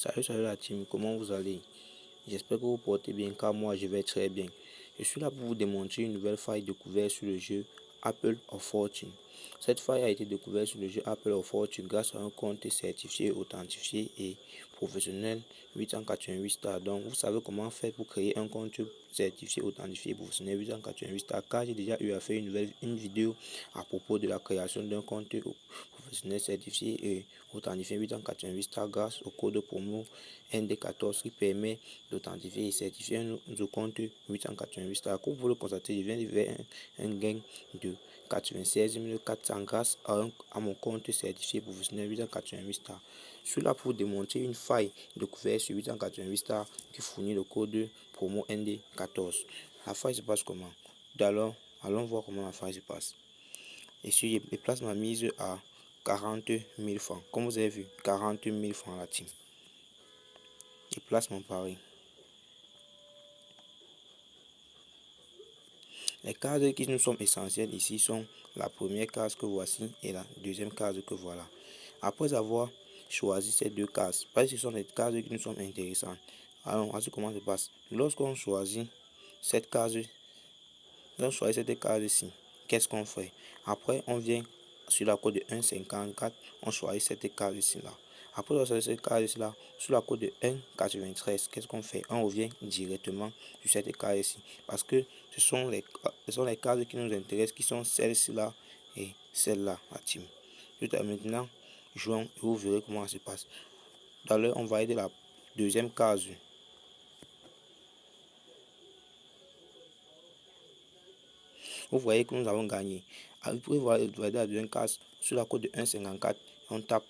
Salut la team, comment vous allez? J'espère que vous portez bien car moi je vais très bien. Je suis là pour vous démontrer une nouvelle faille découverte sur le jeu Apple of Fortune. Cette faille a été découverte sur le jeu Apple of Fortune grâce à un compte certifié, authentifié et professionnel 888 stars. Donc vous savez comment faire pour créer un compte certifié, authentifié et professionnel 888 stars, car j'ai déjà eu à faire une vidéo à propos de la création d'un compte professionnel certifié et authentifié 888 stars grâce au code promo ND14 qui permet d'authentifier et certifier un compte 888 stars. Comme vous le constatez, je viens de faire un gain de 96 400 grâce à mon compte certifié professionnel 888 stars. Je suis là pour démontrer une faille découverte sur 888 stars qui fournit le code promo ND14. La faille se passe comment? Alors, allons voir comment la faille se passe. Et si je place ma mise à 40 000 francs, comme vous avez vu, 40 000 francs la team. Je place mon pari. Les cases qui nous sont essentielles ici sont la première case que voici et la deuxième case que voilà. Après avoir choisi ces deux cases, parce que ce sont les cases qui nous sont intéressantes. Alors, voici comment ça se passe. Lorsqu'on choisit cette case, ici, qu'est-ce qu'on fait? Après, on vient sur la code de 1,54, on choisit cette case ici là. Après on choisit cette case ici là, sur la code de 1,93, qu'est-ce qu'on fait? On revient directement sur cette case ici. Parce que ce sont les cases qui nous intéressent, qui sont celles-ci là et celle-là, la team. Maintenant, jouons et vous verrez comment ça se passe. D'ailleurs, on va aller de la deuxième case. Vous voyez que nous avons gagné. Après voir la deuxième case, sur la code de 1,54, on tape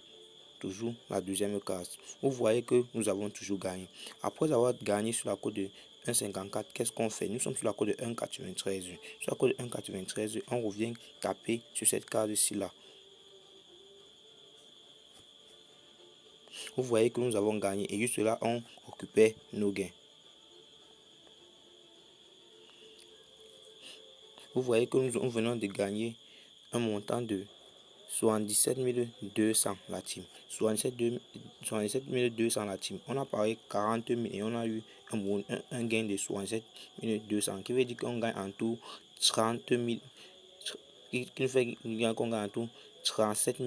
toujours la deuxième case. Vous voyez que nous avons toujours gagné. Après avoir gagné sur la code de 1,54, qu'est-ce qu'on fait? Nous sommes sur la code de 1,93. Sur la code de 1,93, on revient taper sur cette case-ci là. Vous voyez que nous avons gagné et juste là, on récupère nos gains. Vous voyez que nous venons de gagner un montant de 77 200 la team. 77 200 la team. On a parié 40 000 et on a eu un gain de 67 200 qui veut dire qu'on gagne en tout 30 000. Qui fait qu'on gagne en tout 37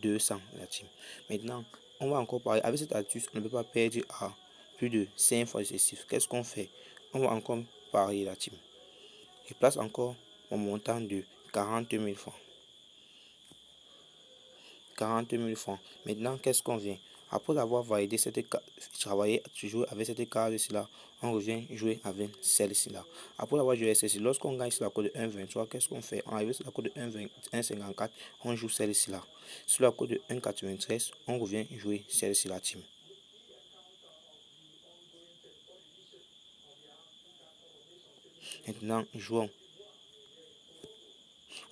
200 la team. Maintenant, on va encore parier. Avec cette astuce, on ne peut pas perdre à plus de 5 fois excessif. Qu'est-ce qu'on fait? On va encore parier la team. Je place encore mon montant de 40 000 francs. 40 000 francs. Maintenant, qu'est-ce qu'on vient? Après avoir validé travailler toujours avec cette case-ci là, on revient jouer avec celle-ci là. Après avoir joué celle-ci, lorsqu'on gagne sur la code de 1,23, qu'est-ce qu'on fait? On arrive sur la code de 1,54, on joue celle-ci là. Sur la code de 1,93, on revient jouer celle-ci là, team. Maintenant, jouons.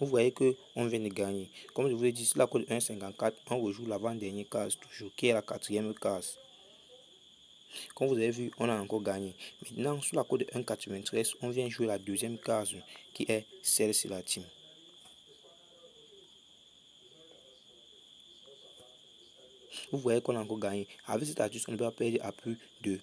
Vous voyez que on vient de gagner. Comme je vous ai dit, sur la code 1,54, on rejoue l'avant-dernière case toujours, qui est la quatrième case. Comme vous avez vu, on a encore gagné. Maintenant, sur la code de 1,93, on vient jouer la deuxième case, qui est celle-ci la team. Vous voyez qu'on a encore gagné. Avec cette astuce, on ne peut pas perdre à plus de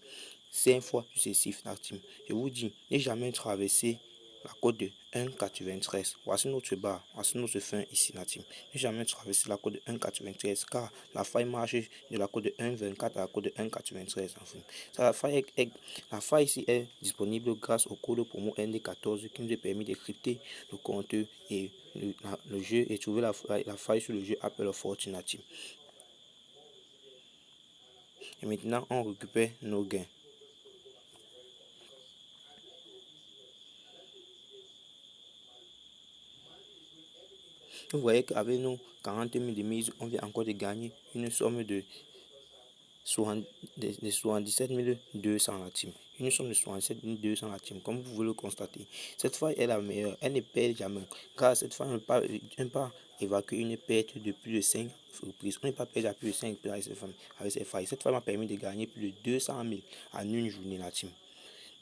5 fois successif la team. Je vous dis, n'ai jamais traversé la côte de 1,93. Voici notre barre, voici notre fin ici la team. N'ai jamais traversé la côte de 1,93 car la faille marche de la côte de 1,24 à la côte de 1,93. Enfin, la faille ici est disponible grâce au code promo ND14 qui nous a permis de crypter le compte et le jeu et trouver la faille sur le jeu Apple of Fortune la team. Et maintenant, on récupère nos gains. Vous voyez qu'avec nos 40 000 de mise, on vient encore de gagner une somme de 77 200 la team. Une somme de 67 200 la team, comme vous pouvez le constater. Cette fois est la meilleure, elle ne perd jamais. Car cette fois, on ne peut pas évacuer une perte de plus de 5 reprises. On ne peut pas perdre à plus de 5 reprises avec cette faille. Cette fois m'a permis de gagner plus de 200 000 en une journée la team.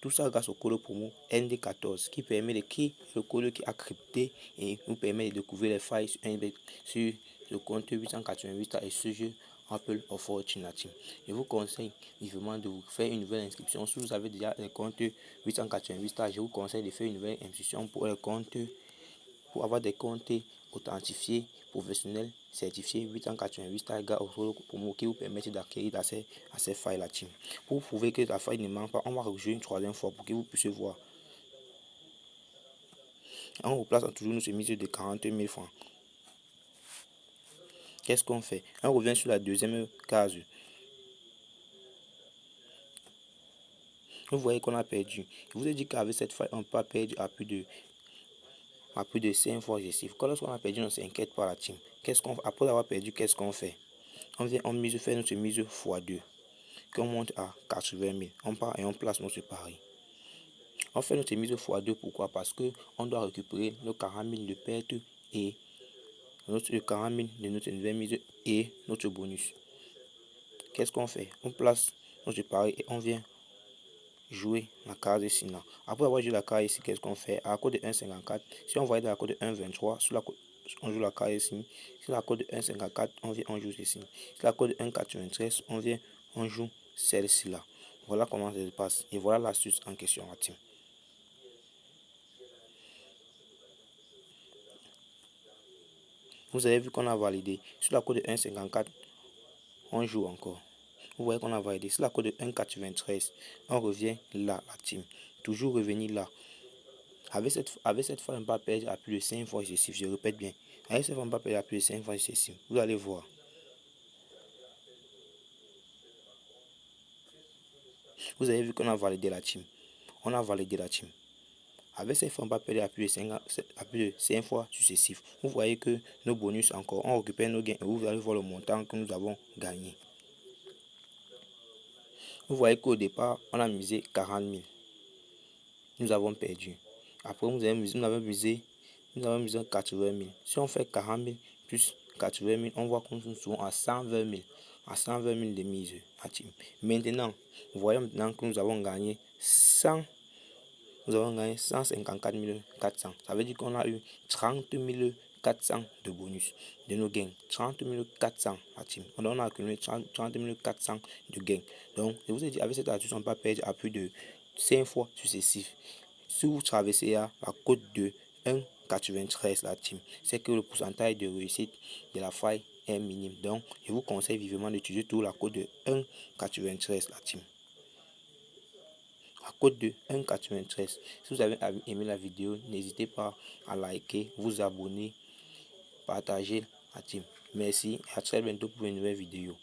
Tout ça grâce au code promo ND14 qui permet le code qui a crypté et nous permet de découvrir les failles sur le compte 888 et ce jeu Apple of Fortune la team. Je vous conseille vivement de vous faire une nouvelle inscription. Si vous avez déjà un compte 888 stars, je vous conseille de faire une nouvelle inscription pour un compte, pour avoir des comptes authentifiés, professionnels, certifiés 888 stars pour qui vous permettre d'acquérir à ces failles la team. Pour prouver que la faille ne manque pas, on va rejouer une troisième fois pour que vous puissiez voir. On replace toujours nos chemises de 40 000 francs. Qu'est-ce qu'on fait? On revient sur la deuxième case. Vous voyez qu'on a perdu. Je vous ai dit qu'avec cette faille, on ne peut pas perdre à plus de 5 fois excessif. Quand lorsqu'on a perdu, on ne s'inquiète pas la team. Après avoir perdu, qu'est-ce qu'on fait? On vient, on mise, fait notre mise x2. Qu'on monte à 80 000. On part et on place notre pari. On fait notre mise x2, pourquoi? Parce que on doit récupérer nos 40 000 de perte et notre 40 000 de notre nouvelle mise et notre bonus. Qu'est-ce qu'on fait? On place notre pari et on vient jouer la case ici. Après avoir joué la case ici, qu'est-ce qu'on fait? À la code de 1,54, si on voit de la code de 1,23, on joue la case ici. Si la code de 1,54, on joue ici. Si la code de 1,93, on joue celle-ci là. Voilà comment ça se passe. Et voilà l'astuce en question la team. Vous avez vu qu'on a validé. Sur la code de 1,54, on joue encore. Vous voyez qu'on a validé. Sur la code de 1,93, on revient là, la team. Toujours revenir là. Avec cette fois, on ne va pas perdre à plus de 5 fois excessif. Je répète bien. Avec cette fois, on ne va pas perdre à plus de 5 fois excessif. Vous allez voir. Vous avez vu qu'on a validé la team. On a validé la team. Avec cette fois, on va perdre à plus de 5 fois successifs. Vous voyez que nos bonus encore, on récupère nos gains et vous allez voir le montant que nous avons gagné. Vous voyez qu'au départ, on a misé 40 000. Nous avons perdu. Après, nous avons misé 80 000. Si on fait 40 000 plus 80 000, on voit qu'on nous sommes à 120 000. À 120 000 de mise à team. Maintenant, voyons maintenant que nous avons gagné 154 400. Ça veut dire qu'on a eu 30 400 de bonus de nos gains. 30 400 à team. On a accumulé 30 400 de gains. Donc, je vous ai dit, avec cette astuce, on ne peut pas perdre à plus de 5 fois successifs. Si vous traversez la côte de 1,93 la team, c'est que le pourcentage de réussite de la faille est minime. Donc, je vous conseille vivement d'utiliser toujours la côte de 1,93 la team. La côte de 1,93. Si vous avez aimé la vidéo, n'hésitez pas à liker, vous abonner, partager la team. Merci et à très bientôt pour une nouvelle vidéo.